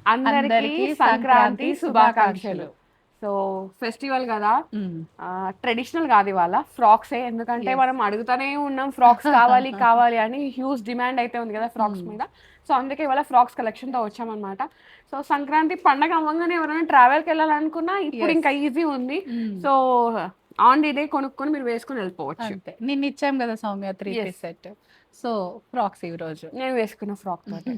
అందరికీ అందరికీ సంక్రాంతి సంక్రాంతి శుభాకాంక్షలు. శుభాకాంక్షలు. సో ఫెస్టివల్ కదా, హ్మ్. ట్రెడిషనల్ కాదు ఇవాళ, ఫ్రాక్సే. ఎందుకంటే యెస్. మనం అడుగుతూనే ఉన్నాం ఫ్రాక్స్ కావాలి కావాలి అని. హ్యూజ్ డిమాండ్ అయితే ఉంది కదా ఫ్రాక్స్ హ్మ్. మీద. సో అందుకే ఇవాళ ఫ్రాక్స్ కలెక్షన్తో వచ్చామన్నమాట. సో సంక్రాంతి పండగ అవ్వగానే ఎవరైనా ట్రావెల్కి వెళ్ళాలనుకున్నా ఇప్పుడు యెస్. ఇంకా ఈజీ ఉంది. హ్మ్. సో ఆన్ ది డే కొనుక్కొని మీరు వేసుకొని వెళ్ళిపోవచ్చు. అంతే. నిన్నిచ్చాం గదా సౌమ్య 3 ఎస్, పీస్ సెట్. సో, ఫ్రాక్స్ ఈరోజు. నేను వేసుకున్న ఫ్రాక్ తోటే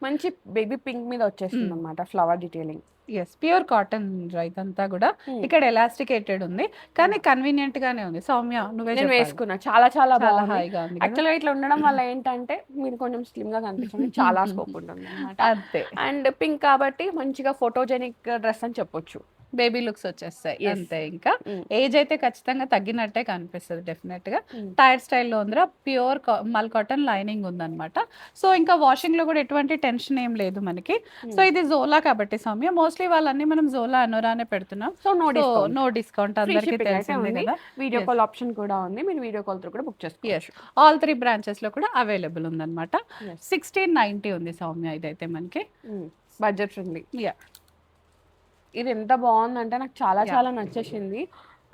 మంచి బేబీ పింక్ మీద వచ్చేస్తుంది హ్మ్. అనమాట flower detailing. Yes. Pure cotton రా ఇదంతా గూడా. ఇక్కడ ఎలాస్టికేటెడ్ ఉంది. కానీ కన్వీనియంట్ గానే ఉంది. సౌమ్య నువ్వే నేను చెప్పాలి. వేసుకున్నా, చాలా చాలా చాలా బాగుంది. హాయిగా ఉంది కదా! యాక్చువల్గా ఇట్లా ఉండడం వల్ల ఏంటంటే మీరు కొంచెం స్లిమ్ గా కనిపించడానికి చాలా స్కోప్ ఉంటుంది అనమాట. అంతే. అండ్ పింక్ కాబట్టి మంచిగా ఫోటోజెనిక్ డ్రెస్ అని చెప్పొచ్చు. బేబీ లుక్స్ వచ్చేస్తాయి. Yes. అంతే ఇంకా. Mm. ఏజ్ అయితే ఖచ్చితంగా తగ్గినట్టే కనిపిస్తది డెఫినెట్‌గా. Mm. టైర్ స్టైల్‌లో ఉందిరా. ప్యూర్ మల్ కాటన్ లైనింగ్ ఉందన్నమాట. సో, ఇంకా వాషింగ్‌లో కూడా ఎటువంటి టెన్షన్ ఏం లేదు మనకి. సో, ఇది జోలా కాబట్టి సౌమ్య మోస్ట్‌లీ వాళ్ళన్నీ మనం జోలా, అనోరానే పెడుతున్నాం. So no discount, no discount free అందరికీ షిప్పింగ్ అయితే తెలిసిందే ఉంది. కదా! Video Yes. కాల్ ఆప్షన్ కూడా ఉంది, మీరు వీడియో కాల్ తో కూడా బుక్ యెస్. చేసుకోవచ్చు. ఆల్ 3 బ్రాంచెస్‌లో కూడా అవైలబుల్ ఉందన్నమాట. Yes. 1690 ఉంది సౌమ్య ఇదైతే మనకి. Budget friendly. యాహ్! ఇది ఎంత బాగుందంటే నాకు చాలా Yeah. చాలా నచ్చేసింది.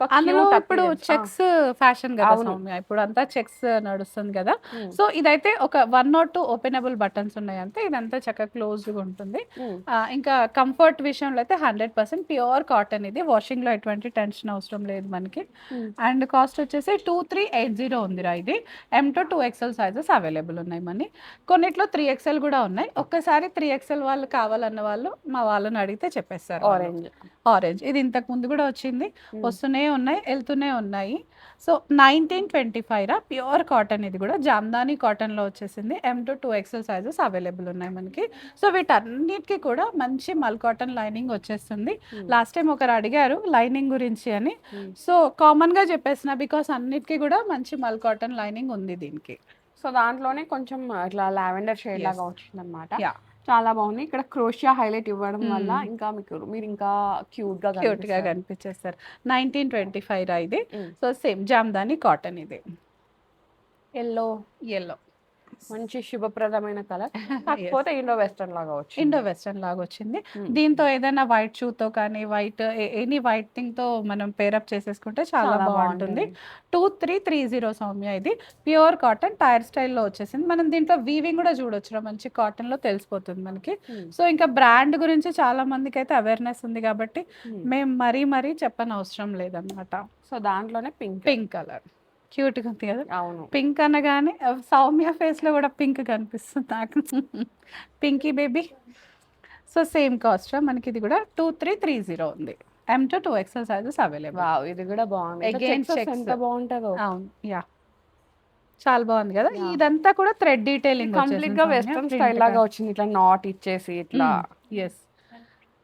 ఒక అందులో cute ఇప్పుడు appearance. చెక్స్ ఫ్యాషన్ కదా అవును. సౌమ్య. ఇప్పుడు అంతా చెక్స్ నడుస్తుంది కదా. Mm. సో ఇదైతే ఒక 1 ఆర్ 2 ఓపెనబుల్ బటన్స్ ఉన్నాయి అంతే. ఇదంతా చక్కగా క్లోజ్డ్‌గా ఉంటుంది. Mm. ఇంకా కంఫర్ట్ విషయంలో అయితే 100% ప్యూర్ కాటన్ ఇది. వాషింగ్‌లో ఎటువంటి టెన్షన్ అవసరం లేదు మనకి. Mm. అండ్ కాస్ట్ వచ్చేసి 2380 ఉందిరా ఇది. M to 2XL sizes available ఉన్నాయి మని. కొన్నిట్లో 3XL కూడా ఉన్నాయి. ఒక్కసారి 3XL వాళ్ళు కావాలన్న వాళ్ళు మా వాళ్ళని అడిగితే చెప్పేస్తారు. ఆరెంజ్. ఆరెంజ్ ఇది ఇంతకు ముందు కూడా వచ్చింది. వస్తూనే ఉన్నాయి, వెళ్తూనే ఉన్నాయి. సో 1925 రా. ప్యూర్ కాటన్ ఇది కూడా. జామ్దాని కాటన్లో వచ్చేసింది. M to 2XL sizes available ఉన్నాయి మనకి. సో వీటన్నిటికీ కూడా మంచి మల్ కాటన్ లైనింగ్ వచ్చేస్తుంది. లాస్ట్ టైం ఒకరు అడిగారు లైనింగ్ గురించి అని. సో కామన్గా చెప్పేసిన బికాస్ అన్నిటికీ కూడా మంచి మల్ కాటన్ లైనింగ్ ఉంది దీనికి. సో దాంట్లోనే కొంచెం ఇట్లా లావెండర్ షేడ్ Yes. లాగా వచ్చింది అనమాట. యా, చాలా బాగుంది. ఇక్కడ క్రోషియా హైలైట్ ఇవ్వడం వల్ల Mm. ఇంకా మీరు ఇంకా క్యూట్ గా క్యూట్గా కనిపించేస్తారు. 1925 రా ఇది. Mm. So same Jamdani cotton ఇది. ఎల్లో ఎల్లో మంచి శుభప్రదమైన కలర్, కాకపోతే ఇండో వెస్టర్న్ లాగా వచ్చింది. ఇండో వెస్టర్న్ లాగా వచ్చింది. Mm. దీంతో ఏదైనా వైట్ షూతో కానీ వైట్ ఎనీ వైట్ థింగ్ తో మనం పేరప్ చేసేసుకుంటే చాలా చాలా బాగుంటుంది. బాగుంటుంది. 2330 సౌమ్య ఇది. ప్యూర్ కాటన్ టైర్ స్టైల్లో వచ్చేసింది. మనం దీంట్లో వీవింగ్ కూడా చూడొచ్చు. మంచి కాటన్ లో తెలిసిపోతుంది మనకి. Mm. సో ఇంకా బ్రాండ్ గురించి చాలా మందికి అయితే అవేర్నెస్ ఉంది కాబట్టి Mm. మేము మరీ చెప్పని అవసరం లేదన్నమాట. సో దాంట్లోనే పింక్. పింక్ కలర్ క్యూట్గా ఉంది కదా. అవును. పింక్ అనగానే సౌమ్య ఫేస్ లో కూడా పింక్ కనిపిస్తుంది నాకు. Pinky baby. So same cost మనకి ఇది కూడా 2330 ఉంది. M to 2XL sizes available. Wow, ఇది కూడా బాగుంది. ఇట్లా Again checks checks. ఎంత బాగుంటుందో. అవును, యా, చాలా బాగుంది కదా. Yeah. ఇదంతా కూడా థ్రెడ్ డీటెయిలింగ్ కంప్లీట్ గా వెస్టర్న్ స్టైల్ లాగా వచ్చింది. ఇట్లా నాట్ ఇచ్చేసి ఇట్లా. ఎస్.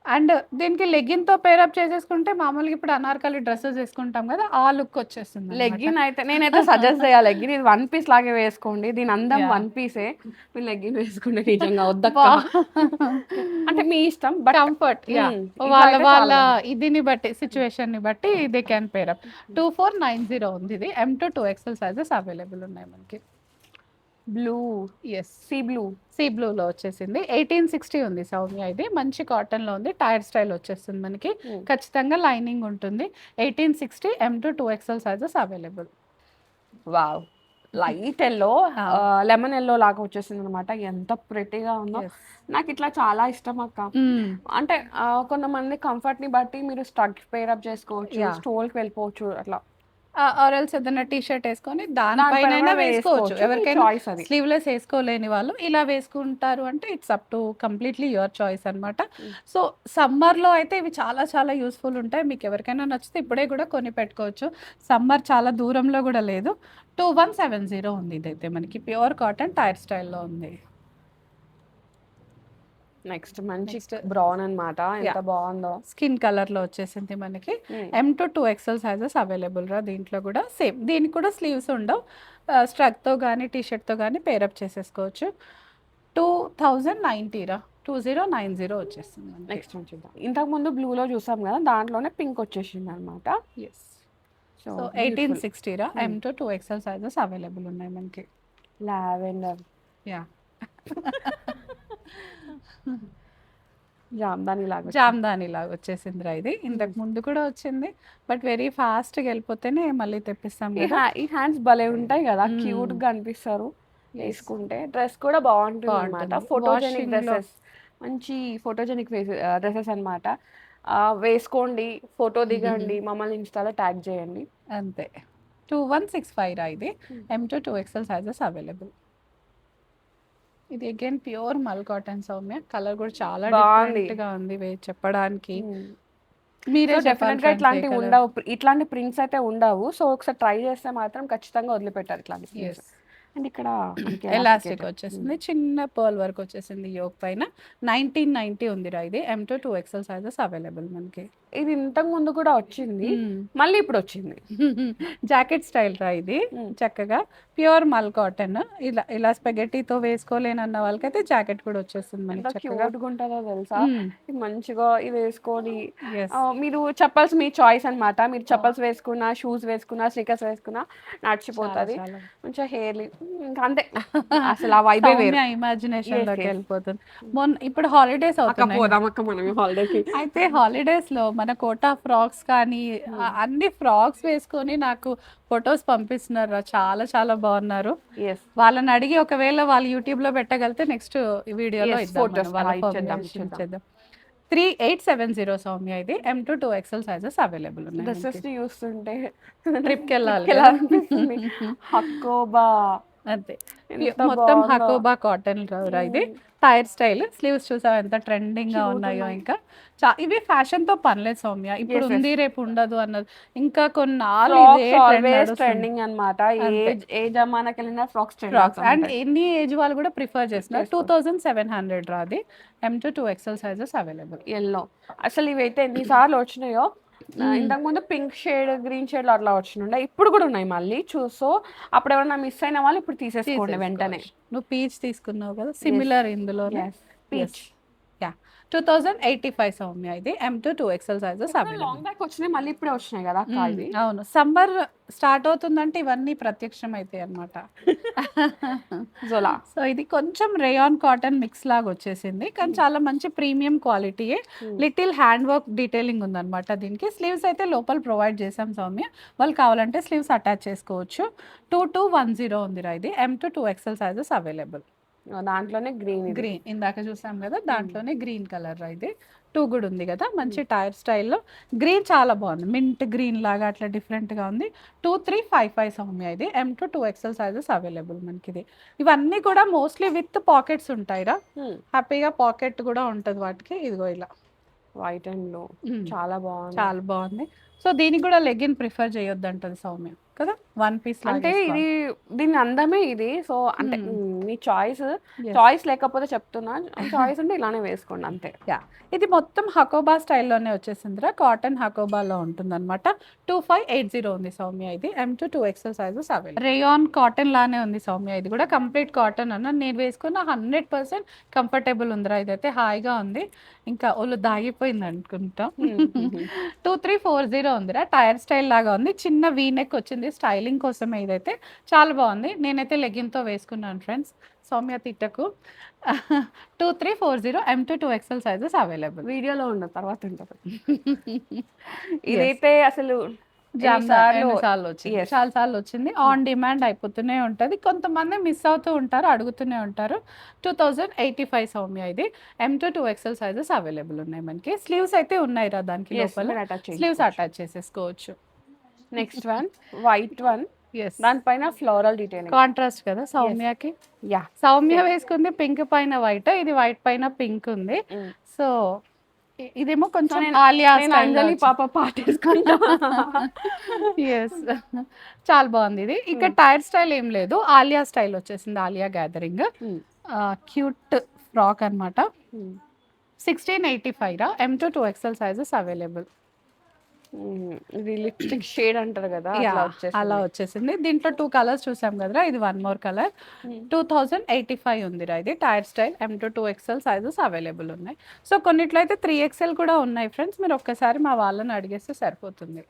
అండ్ దీనికి లెగ్గిన్ తో పేరప్ చేసేసుకుంటే మామూలుగా ఇప్పుడు అనార్కలి డ్రెస్సెస్ వేసుకుంటాం కదా, ఆ లుక్ వచ్చేస్తుంది. లెగ్గిన్ అయితే నేనైతే సజెస్ట్ చేయాలి, లెగ్గిన్ ఇది 1 పీస్ లాగే వేసుకోండి. దీని అందం Yeah. 1 పీసే. మీరు లెగ్గిన్ వేసుకుంటే నిజంగా వద్దక్క. అంటే మీ ఇష్టం, బట్ కంఫర్ట్ వాళ్ళ ఇదిని బట్టి సిచ్యువేషన్ ని బట్టి దే క్యాన్ పేరప్. 2490 ఉంది ఇది. M to 2XL sizes available ఉన్నాయి మనకి. Blue, yes. సీ బ్లూలో వచ్చేసింది. 1860 ఉంది సౌమ్య ఇది. మంచి కాటన్లో ఉంది. టైర్ స్టైల్ వచ్చేస్తుంది మనకి. ఖచ్చితంగా లైనింగ్ ఉంటుంది. 1860 M to 2XL sizes available. Wow, light yellow, lemon yellow లాగా వచ్చేసింది అనమాట. ఎంత ప్రెటీగా ఉందో. నాకు ఇట్లా చాలా ఇష్టం అక్క. అంటే కొంతమంది కంఫర్ట్ ని బట్టి మీరు స్టగ్ పేరప్ చేసుకోవచ్చు, Yeah. స్టోల్ కి వెళ్ళిపోవచ్చు అట్లా. ఆర్ఎల్స్ ఏదైనా టీ షర్ట్ వేసుకొని దానిపైన కూడా వేసుకోవచ్చు. వేసుకోవచ్చు. ఎవరికైనా Choice అది. స్లీవ్లెస్ వేసుకోలేని వాళ్ళు ఇలా వేసుకుంటారు అంటే it's up to completely your choice అనమాట. సో సమ్మర్లో అయితే ఇవి చాలా చాలా యూస్ఫుల్ ఉంటాయి. మీకు ఎవరికైనా నచ్చితే ఇప్పుడే కూడా కొని పెట్టుకోవచ్చు. సమ్మర్ చాలా దూరంలో కూడా లేదు. 2170 ఉంది ఇదైతే మనకి. ప్యూర్ కాటన్ టైర్ స్టైల్లో ఉంది. నెక్స్ట్ మంచి బ్రౌన్ అన్నమాట. ఎంత బాగుందో. స్కిన్ కలర్లో వచ్చేసింది మనకి. M to 2XL sizes available రా. దీంట్లో కూడా సేమ్. దీనికి కూడా స్లీవ్స్ ఉండవు. స్ట్రక్తో కానీ టీషర్ట్తో కానీ పేరప్ చేసేసుకోవచ్చు. 2090 రా. 2090 వచ్చేస్తుంది. నెక్స్ట్ చూద్దాం. ఇంతకు ముందు బ్లూలో చూసాం కదా, దాంట్లోనే పింక్ వచ్చేసింది అనమాట. ఎస్. సో 1860 రా. M to 2XL sizes available ఉన్నాయి మనకి. లావెండర్. యా. జామ్దాని లాగా జామ్దాని లాగా వచ్చేసింది రా ఇది. ఇంతకు ముందు కూడా వచ్చింది, బట్ వెరీ ఫాస్ట్గా వెళ్ళిపోతేనే మళ్ళీ తెప్పిస్తాం కదా. ఈ హ్యాండ్స్ భలే ఉంటాయి కదా, మ్మ్. క్యూట్ గా అనిపిస్తారు వేసుకుంటే. డ్రెస్ కూడా బాగుంటుంది అనమాట, బాగుంటుంది. ఫోటోజెనిక్ Washing లో డ్రెస్సెస్, మంచి ఫోటోజెనిక్ డ్రెస్సెస్ అనమాట. వేసుకోండి, ఫోటో దిగండి, మమ్మల్ని ఇన్స్టాలో ట్యాగ్ చేయండి. అంతే. 2165 రా ఇది. M to 2XL sizes available. ఇది అగైన్ ప్యూర్ మల్ కాటన్ సౌమ్య. కలర్ కూడా చాలా బాగుంది. డిఫరెంట్ గా ఉంది చెప్పడానికి. మ్మ్. మీరే సో డెఫినెట్ గా చెప్పాలి ఇట్లాంటివి ఉండవు, ఇట్లాంటి ప్రింట్స్ అయితే ఉండవు. సో ఒకసారి ట్రై చేస్తే మాత్రం ఖచ్చితంగా వదిలిపెట్టారు ఇట్లాంటి ప్రింట్స్. అండ్ ఇక్కడ మనకి ఎలాస్టిక్ వచ్చేసింది, చిన్న పర్ల్ వర్క్ వచ్చేసింది యోక్ పైన. 1990 ఉందిరా ఇది. M to 2XL sizes available మనకి. ఇది ఇంతకు ముందు కూడా వచ్చింది, మళ్ళీ ఇప్పుడు వచ్చింది. జాకెట్ స్టైల్ రా ఇది. చక్కగా ప్యూర్ మల్ కాటన్. ఇలా ఇలా స్పెగెటీతో వేసుకోలేనన్న వాళ్ళకైతే జాకెట్ కూడా వచ్చేస్తుంది మనకి ఎంత చక్కగా. క్యూట్ గా ఉంటుందో తెలుసా. ఇది మంచిగా ఇది వేసుకొని Yes. మీరు చెప్పల్స్ మీ చాయిస్ అన్నమాట. మీరు చెప్పల్స్ వేసుకున్నా, షూస్ వేసుకున్నా, స్నికర్స్ వేసుకున్నా నడిచిపోతుంది. చాలా. మంచిగా హెయిర్ ఇంకా అంతే, అసలు ఆ వైబే వేరు. ఇమాజినేషన్ లోకి yes. వెళ్ళిపోతుంది. ఇప్పుడు హాలిడేస్ అవుతున్నాయి, పోదామక్క మనం హాలిడేకి. అయితే హాలిడేస్ లో మన కోటా ఫ్రాక్స్ కానీ అన్ని ఫ్రాక్స్ వేసుకొని నాకు ఫొటోస్ పంపిస్తున్నారు. చాలా చాలా బాగున్నారు. ఎస్, వాళ్ళని అడిగి ఒకవేళ వాళ్ళు యూట్యూబ్ లో పెట్టగలితే నెక్స్ట్ వీడియోలో Yes, ఇద్దాం photos మనం. వాళ్ళ ఇచ్చేద్దాం, formation ఇచ్చేద్దాం. ఇచ్చేద్దాం. 3870 సౌమ్య ఇది. M to 2XL sizes available ఉన్నాయి. డ్రెస్సెస్ చూస్తుంటే ట్రిప్ కి వెళ్ళాలి ఎలా కదా. అనిపిస్తుంది. హక్కోబా అంతే. ఎంత మొత్తం బాగుందో. హకోబా కాటన్ రా ఇది. Tier style. స్లీవ్స్ చూసావు ఎంత ట్రెండింగ్ గా Cute ఉన్నాయో. ఉన్నాయి. ఇంకా ఇవి ఫ్యాషన్ తో పనిలేదు సౌమ్య. ఇప్పుడు Yes, ఉంది రేపు ఉండదు అన్నది. ఇంకా కొన్నాళ్ళు ఫ్రాక్స్ ఇదే trend ఆల్వేస్ నడుస్తుంది. ట్రెండింగ్ అన్నమాట. అంతే. ఏ జమానాకి వెళ్ళినా ఫ్రాక్స్ ఫ్రాక్స్ అండ్ ట్రెండ్. ఎన్ని ఏజ్ వాళ్ళు కూడా ప్రిఫర్ చేస్తున్నారు. చేస్తారు. 2700 రాది. M to 2XL sizes available. Yellow అసలు ఇవైతే ఎన్నిసార్లు వచ్చినాయో. ఇంతకు ముందు పింక్ షేడ్, గ్రీన్ షేడ్ అట్లా వచ్చినుండే, ఇప్పుడు కూడా ఉన్నాయి మళ్ళీ. సో అప్పుడు ఎవరైనా మిస్ అయిన వాళ్ళు ఇప్పుడు తీసేసుకోండి వెంటనే. నువ్వు పీచ్ తీసుకున్నావు కదా, సిమిలర్ ఇందులో. పీచ్ 2085 సౌమ్య ఇది. M to 2XL sizes available. Long back వచ్చినాయి, మళ్ళీ ఇప్పుడే వచ్చినాయి కదా అక్క ఇవి. అవును, సమ్మర్ స్టార్ట్ అవుతుందంటే ఇవన్నీ ప్రత్యక్షం అవుతాయి అనమాట. జోలా. సో ఇది కొంచెం రేయాన్ కాటన్ మిక్స్ లాగా వచ్చేసింది, కానీ చాలా మంచి premium quality. Little hand work detailing ఉందన్నమాట దీనికి. స్లీవ్స్ అయితే లోపల ప్రొవైడ్ చేసాం సౌమ్య, వాళ్ళు కావాలంటే స్లీవ్స్ అటాచ్ చేసుకోవచ్చు. 2210 ఉందిరా ఇది. M to 2XL sizes available. దాంట్లోనే గ్రీన్ గ్రీన్ ఇందాక చూసాం కదా, దాంట్లోనే గ్రీన్ కలర్ ఇది. 2 కూడా ఉంది కదా, మంచి టైర్ స్టైల్లో. గ్రీన్ చాలా బాగుంది, మింట్ గ్రీన్ లాగా అట్లా డిఫరెంట్ గా ఉంది. 2355 సౌమ్య ఇది. M to 2XL sizes available మనకి ఇది. ఇవన్నీ కూడా మోస్ట్లీ విత్ పాకెట్స్ ఉంటాయిరా, హ్యాపీగా పాకెట్ కూడా ఉంటుంది వాటికి. ఇదిగో ఇలా వైట్ అండ్ బ్లూ చాలా బాగుంది. చాలా బాగుంది. సో దీనికి కూడా లెగిన్ ప్రిఫర్ చేయొద్దు అంటది సౌమ్య కదా, వన్ పీస్ అంటే ఇది దీని అందమే ఇది. సో అంటే మీ చాయిస్ లేకపోతే చెప్తున్నా, చాయిస్ ఉంటే ఇలానే వేసుకోండి అంతే. ఇది మొత్తం హకోబా స్టైల్లోనే వచ్చేసిందిరా, కాటన్ హకోబాలో ఉంటుంది అనమాట. 2580 ఉంది సౌమ్య ఇది. M to 2XL sizes available. Rayon cotton లానే ఉంది సౌమ్య ఇది కూడా. కంప్లీట్ కాటన్ అన్న నేను వేసుకున్న 100% కంఫర్టబుల్ ఉందిరా. ఇదైతే హాయిగా ఉంది, ఇంకా ఒళ్ళు దాగిపోయింది అనుకుంటా. 2340 ఉందిరా. టైర్ స్టైల్ లాగా ఉంది, చిన్న వీనెక్ వచ్చింది స్టైలింగ్ కోసమే. ఇదైతే చాలా బాగుంది. నేనైతే లెగిన్తో వేసుకున్నాను ఫ్రెండ్స్, సౌమ్య తిట్టకు. 2340 M to 2XL sizes available. వీడియోలో ఉండదు, తర్వాత ఉంటుంది. ఇదైతే అసలు ఎన్నిసార్లు వచ్చింది, చాలా సార్లు వచ్చింది. ఆన్ డిమాండ్ అయిపోతూనే ఉంటుంది. కొంతమంది మిస్ అవుతూ ఉంటారు, అడుగుతూనే ఉంటారు. 2085 సౌమ్య ఇది. M to 2XL sizes available ఉన్నాయి మనకి. స్లీవ్స్ అయితే ఉన్నాయి రా దానికి, లోపల స్లీవ్స్ అటాచ్ చేసేసుకోవచ్చు. నెక్స్ట్ వన్ వైట్ వన్, దానిపైన ఫ్లోరల్ డీటెయిలింగ్ కాంట్రాస్ట్ కదా సౌమ్యకి. సౌమ్య వేసుకుంది పింక్ పైన వైట్, ఇది వైట్ పైన పింక్ ఉంది. సో ఇదేమో కొంచెం ఆలియా అంజలి పాప పాటేసుకుంటా. ఎస్, చాలా బాగుంది ఇది. ఇక్కడ టైర్ స్టైల్ ఏం లేదు, ఆలియా స్టైల్ వచ్చేసింది, ఆలియా గ్యాదరింగ్. క్యూట్ ఫ్రాక్ అనమాట. 1685 రా. M to 2XL sizes available. ఇది లిప్స్టిక్ షేడ్ అంటారు కదా, అలా వచ్చేసింది. దీంట్లో 2 కలర్స్ చూసాం కదరా, ఇది 1 more కలర్. 2085 ఉందిరా ఇది. Tier style. M to 2XL sizes available ఉన్నాయి. సో కొన్నిట్లో అయితే 3XL కూడా ఉన్నాయి ఫ్రెండ్స్, మీరు ఒక్కసారి మా వాళ్ళని అడిగేస్తే సరిపోతుంది.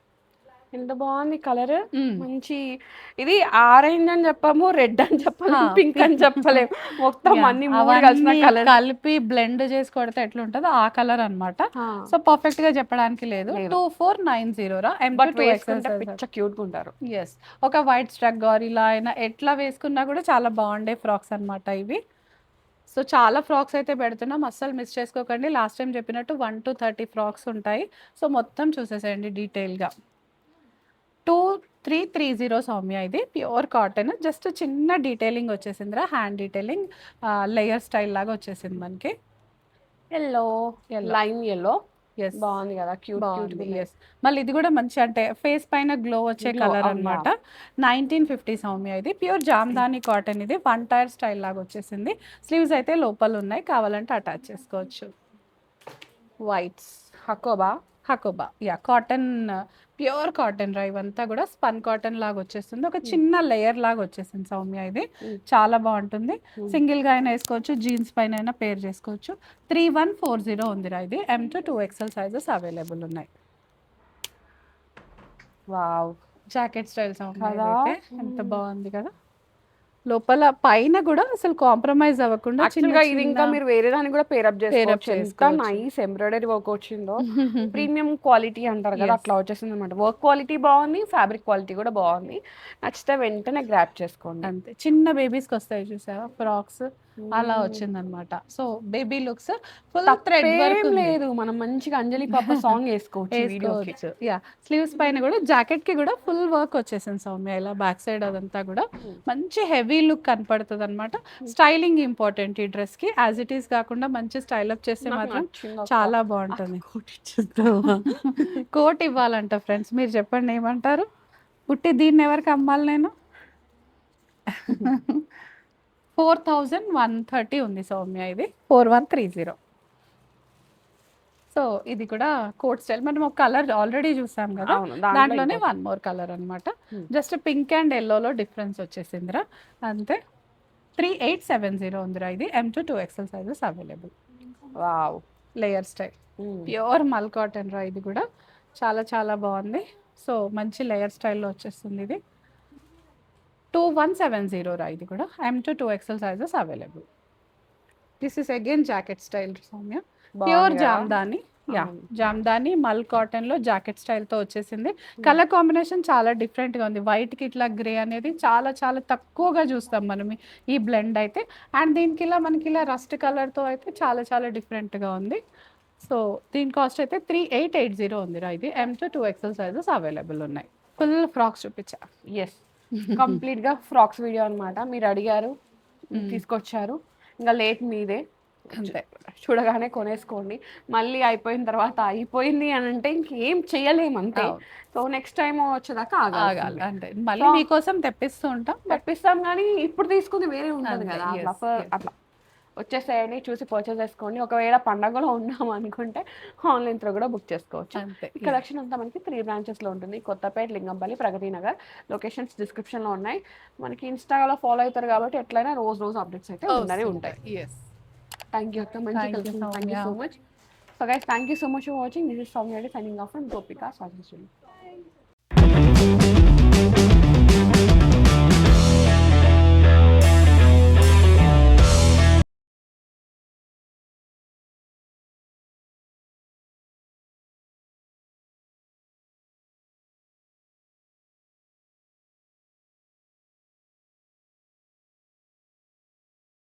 ఎంత బాగుంది కలర్. మంచి ఇది ఆరెంజ్ అని చెప్పాము, రెడ్ అని చెప్పలేము, పింక్ అని చెప్పలేము, మొత్తం అన్ని మూడు కలిసిన కలర్ కలిపి బ్లెండ్ చేసి కొడితే ఎట్లుంటదో ఆ కలర్ అన్నమాట. సో పర్ఫెక్ట్ గా చెప్పడానికి లేదు. 2490 రా. బట్ వేసుకుంటే పిచ్చ క్యూట్ గా ఉంటారు. ఎస్, ఒక వైట్ స్ట్రక్ గారిలా అయినా ఎట్లా వేసుకున్నా కూడా చాలా బాగుండే ఫ్రాక్స్ అన్నమాట ఇవి. సో చాలా ఫ్రాక్స్ అయితే పెడుతున్నాం, అస్సలు మిస్ చేసుకోకండి. లాస్ట్ టైం చెప్పినట్టు 1 to 30 ఫ్రాక్స్ ఉంటాయి. సో మొత్తం చూసేసేయండి డీటెయిల్గా. 2330 సౌమ్య, ఇది ప్యూర్ కాటన్. జస్ట్ చిన్న డీటెయిలింగ్ వచ్చేసిందిరా, హ్యాండ్ డీటెయిలింగ్, లేయర్ స్టైల్ లాగా వచ్చేసింది మనకి. Yellow lime yellow. ఎస్, బాగుంది కదా, క్యూట్ క్యూట్. ఎస్, మళ్ళీ ఇది కూడా మంచి అంటే ఫేస్ పైన గ్లో వచ్చే కలర్ అన్నమాట. 1950 సౌమ్య, ఇది ప్యూర్ జామ్దాని కాటన్. ఇది 1 టైర్ స్టైల్ లాగా వచ్చేసింది. స్లీవ్స్ అయితే లోపల ఉన్నాయి, కావాలంటే అటాచ్ చేసుకోవచ్చు. Whites Hakoba yeah, cotton, pure cotton రా. ఇవంతా కూడా స్పన్ కాటన్ లాగా వచ్చేస్తుంది, ఒక చిన్న లేయర్ లాగా వచ్చేసింది సౌమ్య. ఇది చాలా బాగుంటుంది, సింగిల్ గా అయినా వేసుకోవచ్చు, జీన్స్ పైన అయినా పేర్ చేసుకోవచ్చు. 3140 ఉందిరా. ఇది M to 2XL sizes available ఉన్నాయి. వావ్, జాకెట్ స్టైల్ సౌమ్య, ఎంత బాగుంది కదా. లోపల పైన కూడా అసలు కాంప్రమైజ్ అవ్వకుండా ఇది ఇంకా మీరు వేరే దానికి కూడా పేరప్ చేసుకోవచ్చు. నైస్ ఎంబ్రాయిడరీ వర్క్ వచ్చిందో, ప్రీమియం క్వాలిటీ అంటారు కదా, అట్లా వచ్చేసింది అనమాట. వర్క్ క్వాలిటీ బాగుంది, ఫ్యాబ్రిక్ క్వాలిటీ కూడా బాగుంది. నచ్చితే వెంటనే గ్రాప్ చేసుకోండి. అంతే, చిన్న బేబీస్కి వస్తాయి చూసావా ఫ్రాక్స్, అలా వచ్చింది అనమాట. So baby looks, full thread work లేదు, మనం మంచిగా అంజలి పాప సాంగ్ వేసుకోవచ్చు. యా, స్లీవ్స్ పైన కూడా జాకెట్ కి కూడా ఫుల్ వర్క్ వచ్చేసింది సౌమ్య. ఇలా బ్యాక్ సైడ్ అదంతా కూడా మంచి హెవీ లుక్ కనపడుతుంది అనమాట. స్టైలింగ్ ఇంపార్టెంట్ ఈ డ్రెస్ కి, యాజ్ ఇట్ ఈస్ కాకుండా మంచి స్టైల్ అప్ చేస్తే మాత్రం చాలా బాగుంటుంది. కోట్ ఇవ్వాలంట ఫ్రెండ్స్, మీరు చెప్పండి ఏమంటారు? పుట్టి దీన్ని ఎవరికి అమ్మాలి నేను? 4130 ఉంది సౌమ్య, ఇది 4130. సో ఇది కూడా కోట్ స్టైల్. మనం ఒక కలర్ ఆల్రెడీ చూసాం కదా, దాంట్లోనే 1 more కలర్ అన్నమాట. జస్ట్ పింక్ అండ్ ఎల్లోలో డిఫరెన్స్ వచ్చేసిందిరా, అంతే. 3870 ఉందిరా. ఇది M to 2XL sizes available. Wow, layer style, pure మల్ కాటన్ రా. ఇది కూడా చాలా చాలా బాగుంది. సో మంచి లేయర్ స్టైల్లో వచ్చేస్తుంది. ఇది 2170 రా. ఇది కూడా M to 2XL sizes available. This is again jacket style Soumya, pure Jamdani. Yeah, Jamdani మల్ కాటన్ లో జాకెట్ స్టైల్ తో వచ్చేసింది. కలర్ కాంబినేషన్ చాలా డిఫరెంట్ గా ఉంది. వైట్ కి ఇట్లా గ్రే అనేది చాలా చాలా తక్కువగా చూస్తాం మనం ఈ బ్లెండ్ అయితే. అండ్ దీనికి ఇలా మనకి ఇలా రస్ట్ కలర్ తో అయితే చాలా చాలా డిఫరెంట్ గా ఉంది. సో దీని కాస్ట్ అయితే 3880 ఉందిరా. ఇది M to 2XL sizes available ఉన్నాయి. ఫుల్ ఫ్రాక్స్ చూపించా. ఎస్, కంప్లీట్ గా ఫ్రాక్స్ వీడియో అన్నమాట. మీరు అడిగారు, తీసుకొచ్చారు, ఇంకా లేట్ మీదే. అంతే, చూడగానే కొనేసుకోండి. మళ్ళీ అయిపోయిన తర్వాత అయిపోయింది అని అంటే ఇంకేం చెయ్యలేము, అంతే. సో నెక్స్ట్ టైం వచ్చేదాకా ఆగాలి. అంటే మళ్ళీ మీకోసం తెప్పిస్తాం కానీ ఇప్పుడు తీసుకుంది వేరే ఉంటుంది కదా, అట్లా వచ్చేసేయండి, చూసి పర్చేస్ చేసుకోండి. ఒకవేళ పండగలో ఉన్నాం అనుకుంటే ఆన్లైన్ త్రూ కూడా బుక్ చేసుకోవచ్చు. ఈ కలెక్షన్ అంతా మనకి 3 బ్రాంచెస్లో ఉంటుంది: కొత్తపేట, లింగంపల్లి, ప్రగతి నగర్. లొకేషన్స్ డిస్క్రిప్షన్లో ఉన్నాయి. మనకి ఇన్స్టాగ్రామ్లో ఫాలో అవుతారు కాబట్టి ఎట్లయినా రోజు అప్డేట్స్ అయితే ఉంటూనే ఉంటాయి. థ్యాంక్ యూ అక్క, మంచి collection. Thank you so much. So guys, thank you so much for watching. This is Soumya signing off from Gopika Fashion Studio.